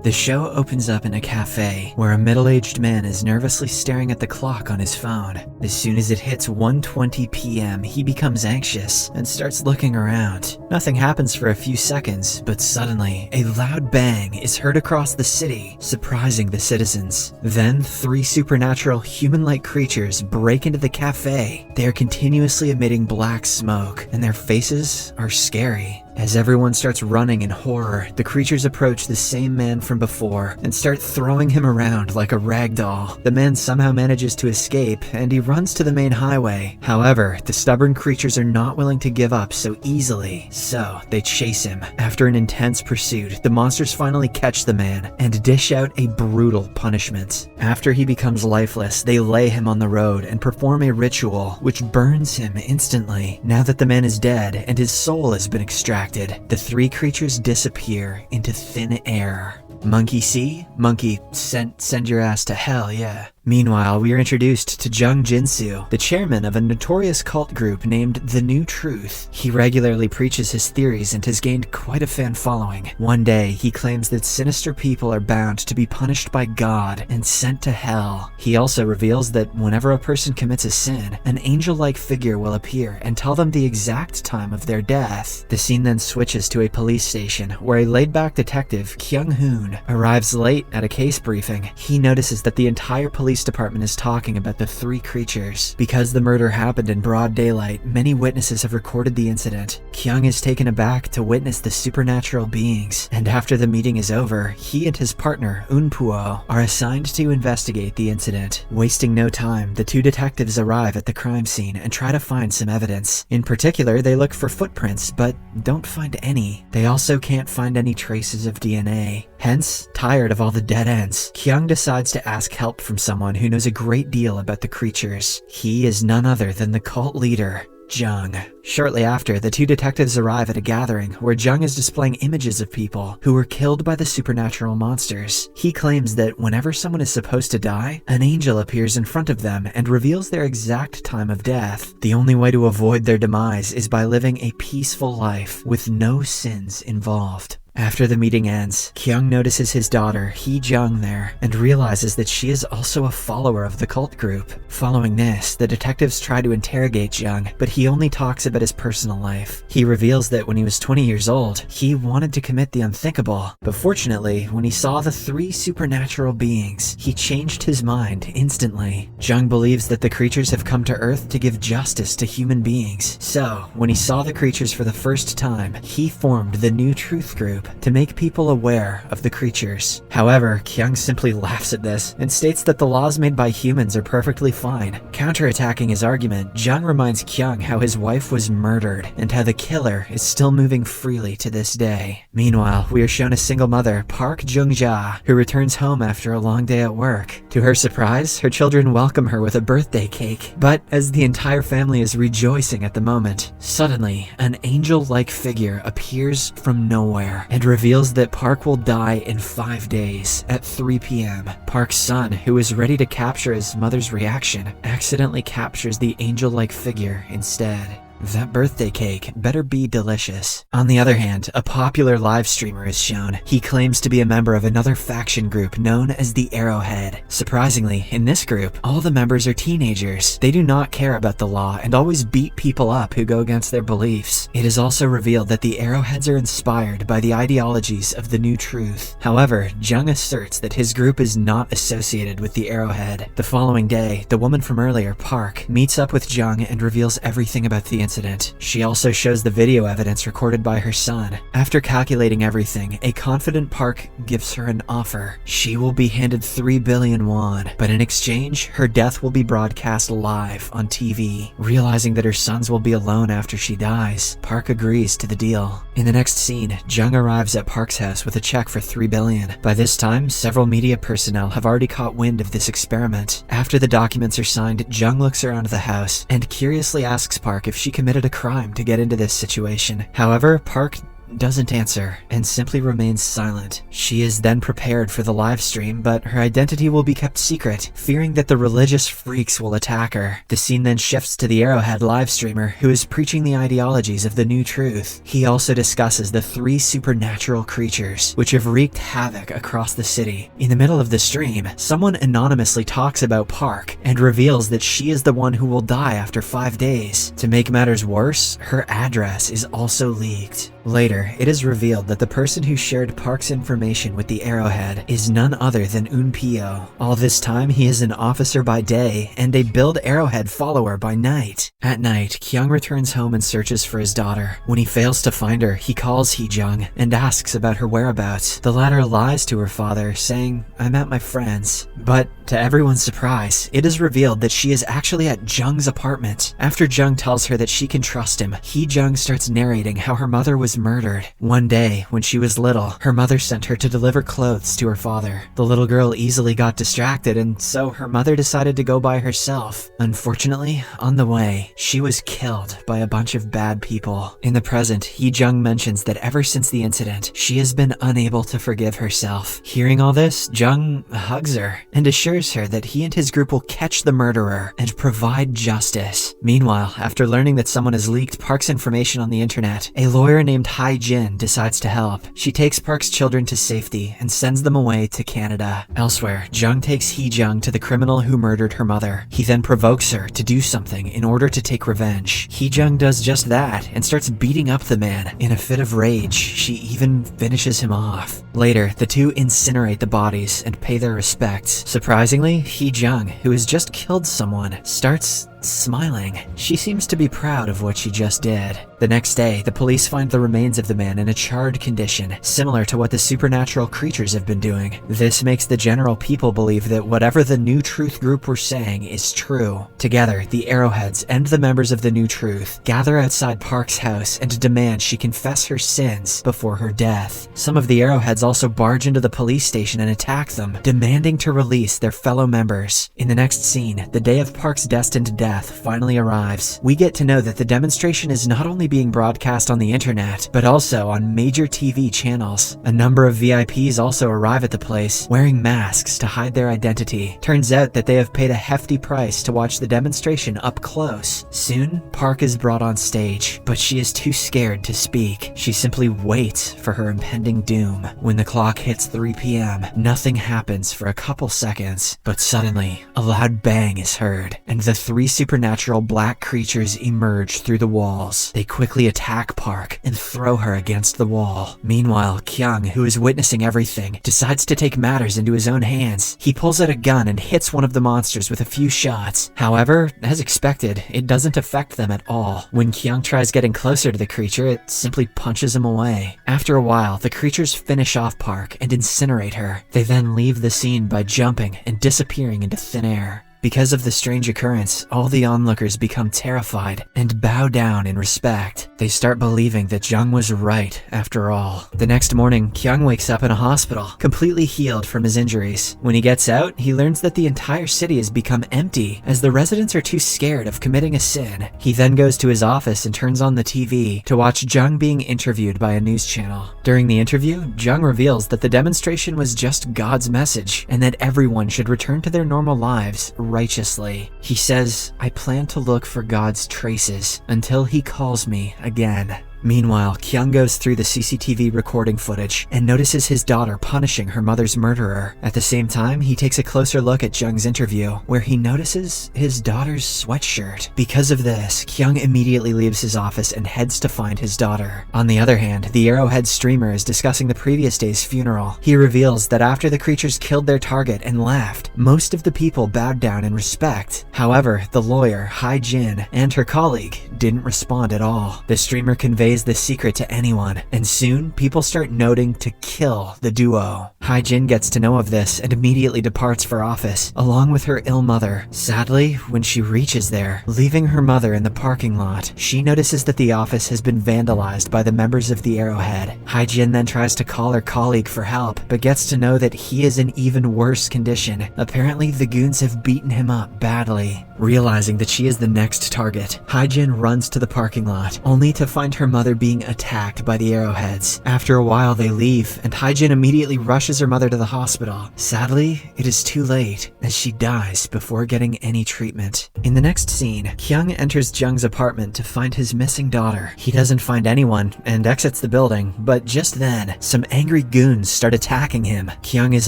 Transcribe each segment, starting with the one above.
The show opens up in a cafe where a middle-aged man is nervously staring at the clock on his phone. As soon as it hits 1:20 p.m., he becomes anxious and starts looking around. Nothing happens for a few seconds, but suddenly, a loud bang is heard across the city, surprising the citizens. Then, 3 supernatural human-like creatures break into the cafe. They are continuously emitting black smoke, and their faces are scary. As everyone starts running in horror, the creatures approach the same man from before and start throwing him around like a rag doll. The man somehow manages to escape, and he runs to the main highway. However, the stubborn creatures are not willing to give up so easily, so they chase him. After an intense pursuit, the monsters finally catch the man and dish out a brutal punishment. After he becomes lifeless, they lay him on the road and perform a ritual which burns him instantly. Now that the man is dead and his soul has been extracted, the 3 creatures disappear into thin air. Monkey see? Monkey, send your ass to hell, yeah. Meanwhile, we are introduced to Jung Jinsu, the chairman of a notorious cult group named The New Truth. He regularly preaches his theories and has gained quite a fan following. One day, he claims that sinister people are bound to be punished by God and sent to hell. He also reveals that whenever a person commits a sin, an angel-like figure will appear and tell them the exact time of their death. The scene then switches to a police station, where a laid-back detective, Kyung-hoon, arrives late at a case briefing. He notices that the entire police department is talking about the 3 creatures. Because the murder happened in broad daylight, many witnesses have recorded the incident. Kyung is taken aback to witness the supernatural beings, and after the meeting is over, he and his partner, Eunpuo, are assigned to investigate the incident. Wasting no time, the 2 detectives arrive at the crime scene and try to find some evidence. In particular, they look for footprints, but don't find any. They also can't find any traces of DNA. Hence, tired of all the dead ends, Kyung decides to ask help from someone who knows a great deal about the creatures. He is none other than the cult leader, Jung. Shortly after, the 2 detectives arrive at a gathering where Jung is displaying images of people who were killed by the supernatural monsters. He claims that whenever someone is supposed to die, an angel appears in front of them and reveals their exact time of death. The only way to avoid their demise is by living a peaceful life with no sins involved. After the meeting ends, Kyung notices his daughter, Hee-jung, there, and realizes that she is also a follower of the cult group. Following this, the detectives try to interrogate Jung, but he only talks about his personal life. He reveals that when he was 20 years old, he wanted to commit the unthinkable, but fortunately, when he saw the 3 supernatural beings, he changed his mind instantly. Jung believes that the creatures have come to Earth to give justice to human beings, so when he saw the creatures for the first time, he formed the New Truth group to make people aware of the creatures. However, Kyung simply laughs at this and states that the laws made by humans are perfectly fine. Counterattacking his argument, Jung reminds Kyung how his wife was murdered and how the killer is still moving freely to this day. Meanwhile, we are shown a single mother, Park Jung-ja, who returns home after a long day at work. To her surprise, her children welcome her with a birthday cake, but as the entire family is rejoicing at the moment, suddenly, an angel-like figure appears from nowhere and reveals that Park will die in 5 days at 3 p.m. Park's son, who is ready to capture his mother's reaction, accidentally captures the angel-like figure instead. That birthday cake better be delicious. On the other hand, a popular live streamer is shown. He claims to be a member of another faction group known as the Arrowhead. Surprisingly, in this group, all the members are teenagers. They do not care about the law and always beat people up who go against their beliefs. It is also revealed that the Arrowheads are inspired by the ideologies of the New Truth. However, Jung asserts that his group is not associated with the Arrowhead. The following day, the woman from earlier, Park, meets up with Jung and reveals everything about the incident. She also shows the video evidence recorded by her son. After calculating everything, a confident Park gives her an offer. She will be handed 3 billion won, but in exchange, her death will be broadcast live on TV. Realizing that her sons will be alone after she dies, Park agrees to the deal. In the next scene, Jung arrives at Park's house with a check for 3 billion. By this time, several media personnel have already caught wind of this experiment. After the documents are signed, Jung looks around the house and curiously asks Park if she committed a crime to get into this situation. However, Park doesn't answer and simply remains silent. She is then prepared for the live stream, but her identity will be kept secret, fearing that the religious freaks will attack her. The scene then shifts to the Arrowhead live streamer who is preaching the ideologies of the new truth. He also discusses the 3 supernatural creatures which have wreaked havoc across the city. In the middle of the stream, someone anonymously talks about Park and reveals that she is the one who will die after 5 days. To make matters worse, her address is also leaked. Later, it is revealed that the person who shared Park's information with the Arrowhead is none other than Unpio. All this time, he is an officer by day and a Build Arrowhead follower by night. At night, Kyung returns home and searches for his daughter. When he fails to find her, he calls Hee-jung and asks about her whereabouts. The latter lies to her father, saying, "I'm at my friend's." But to everyone's surprise, it is revealed that she is actually at Jung's apartment. After Jung tells her that she can trust him, Hee-jung starts narrating how her mother was murdered. One day, when she was little, her mother sent her to deliver clothes to her father. The little girl easily got distracted, and so her mother decided to go by herself. Unfortunately, on the way, she was killed by a bunch of bad people. In the present, Hee-jung mentions that ever since the incident, she has been unable to forgive herself. Hearing all this, Jung hugs her and assures her that he and his group will catch the murderer and provide justice. Meanwhile, after learning that someone has leaked Park's information on the internet, a lawyer named Hai-jin decides to help. She takes Park's children to safety and sends them away to Canada. Elsewhere, Jung takes Hee-jung to the criminal who murdered her mother. He then provokes her to do something in order to take revenge. Hee-jung does just that and starts beating up the man. In a fit of rage, she even finishes him off. Later, the two incinerate the bodies and pay their respects. Surprisingly, Hee-jung, who has just killed someone, starts smiling. She seems to be proud of what she just did. The next day, the police find the remains of the man in a charred condition, similar to what the supernatural creatures have been doing. This makes the general people believe that whatever the New Truth group were saying is true. Together, the Arrowheads and the members of the New Truth gather outside Park's house and demand she confess her sins before her death. Some of the Arrowheads also barge into the police station and attack them, demanding to release their fellow members. In the next scene, the day of Park's destined death finally arrives. We get to know that the demonstration is not only being broadcast on the internet, but also on major TV channels. A number of VIPs also arrive at the place, wearing masks to hide their identity. Turns out that they have paid a hefty price to watch the demonstration up close. Soon, Park is brought on stage, but she is too scared to speak. She simply waits for her impending doom. When the clock hits 3 p.m., nothing happens for a couple seconds, but suddenly, a loud bang is heard, and the 3 supernatural black creatures emerge through the walls. They quickly attack Park and throw her against the wall. Meanwhile, Kyung, who is witnessing everything, decides to take matters into his own hands. He pulls out a gun and hits one of the monsters with a few shots. However, as expected, it doesn't affect them at all. When Kyung tries getting closer to the creature, it simply punches him away. After a while, the creatures finish off Park and incinerate her. They then leave the scene by jumping and disappearing into thin air. Because of the strange occurrence, all the onlookers become terrified and bow down in respect. They start believing that Jung was right after all. The next morning, Kyung wakes up in a hospital, completely healed from his injuries. When he gets out, he learns that the entire city has become empty as the residents are too scared of committing a sin. He then goes to his office and turns on the TV to watch Jung being interviewed by a news channel. During the interview, Jung reveals that the demonstration was just God's message and that everyone should return to their normal lives righteously. He says, "I plan to look for God's traces until he calls me again." Meanwhile, Kyung goes through the CCTV recording footage and notices his daughter punishing her mother's murderer. At the same time, he takes a closer look at Jung's interview, where he notices his daughter's sweatshirt. Because of this, Kyung immediately leaves his office and heads to find his daughter. On the other hand, the Arrowhead streamer is discussing the previous day's funeral. He reveals that after the creatures killed their target and left, most of the people bowed down in respect. However, the lawyer, Hai-jin, and her colleague didn't respond at all. The streamer conveys the secret to anyone, and soon people start noting to kill the duo. Hae-jin gets to know of this and immediately departs for office, along with her ill mother. Sadly, when she reaches there, leaving her mother in the parking lot, she notices that the office has been vandalized by the members of the Arrowhead. Hae-jin then tries to call her colleague for help, but gets to know that he is in even worse condition. Apparently, the goons have beaten him up badly. Realizing that she is the next target, Hae-jin runs to the parking lot, only to find her mother being attacked by the Arrowheads. After a while, they leave, and Hae-jin immediately rushes her mother to the hospital. Sadly, it is too late, as she dies before getting any treatment. In the next scene, Kyung enters Jung's apartment to find his missing daughter. He doesn't find anyone and exits the building, but just then, some angry goons start attacking him. Kyung is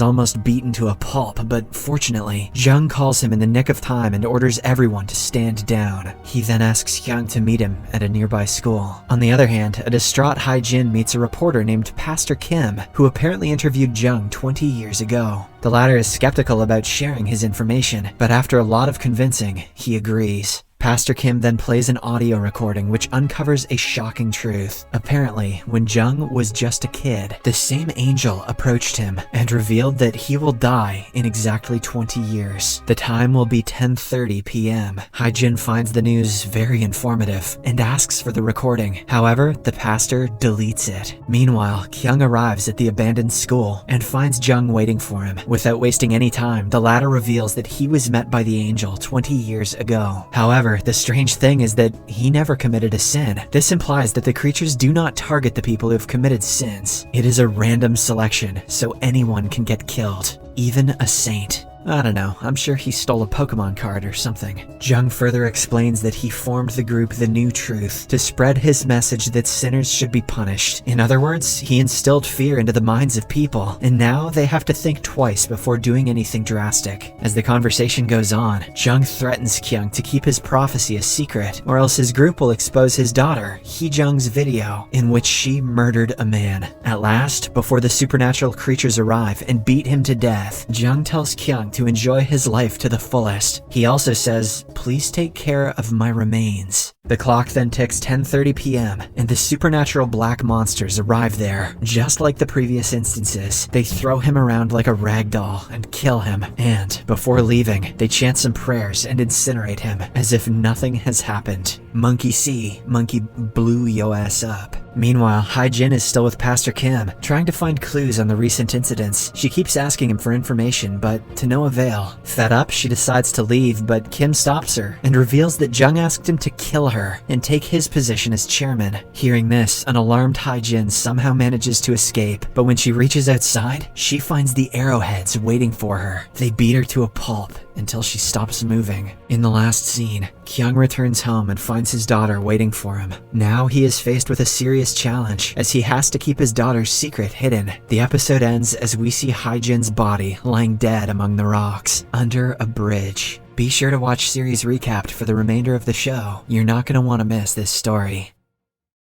almost beaten to a pulp, but fortunately, Jung calls him in the nick of time and orders everyone to stand down. He then asks Kyung to meet him at a nearby school. On the other hand, a distraught Hae-jin meets a reporter named Pastor Kim, who apparently interviewed Jung 20 years ago. The latter is skeptical about sharing his information, but after a lot of convincing, he agrees. Pastor Kim then plays an audio recording which uncovers a shocking truth. Apparently, when Jung was just a kid, the same angel approached him and revealed that he will die in exactly 20 years. The time will be 10:30 p.m. Hae-jin finds the news very informative and asks for the recording. However, the pastor deletes it. Meanwhile, Kyung arrives at the abandoned school and finds Jung waiting for him. Without wasting any time, the latter reveals that he was met by the angel 20 years ago. However, the strange thing is that he never committed a sin. This implies that the creatures do not target the people who have committed sins. It is a random selection, so anyone can get killed, even a saint. I don't know, I'm sure he stole a Pokemon card or something. Jung further explains that he formed the group The New Truth to spread his message that sinners should be punished. In other words, he instilled fear into the minds of people, and now they have to think twice before doing anything drastic. As the conversation goes on, Jung threatens Kyung to keep his prophecy a secret, or else his group will expose his daughter, Hee-jung's video, in which she murdered a man. At last, before the supernatural creatures arrive and beat him to death, Jung tells Kyung to enjoy his life to the fullest. He also says, "Please take care of my remains." The clock then ticks 10:30 p.m. and the supernatural black monsters arrive there. Just like the previous instances, they throw him around like a rag doll and kill him. And before leaving, they chant some prayers and incinerate him as if nothing has happened. Monkey see, monkey blew yo ass up. Meanwhile, Hae-jin is still with Pastor Kim, trying to find clues on the recent incidents. She keeps asking him for information, but to no avail. Fed up, she decides to leave, but Kim stops her and reveals that Jung asked him to kill her and take his position as chairman. Hearing this, an alarmed Hae-jin somehow manages to escape, but when she reaches outside, she finds the Arrowheads waiting for her. They beat her to a pulp until she stops moving. In the last scene, Kyung returns home and finds his daughter waiting for him. Now he is faced with a serious challenge, as he has to keep his daughter's secret hidden. The episode ends as we see Hae-jin's body lying dead among the rocks, under a bridge. Be sure to watch Series Recapped for the remainder of the show. You're not going to want to miss this story.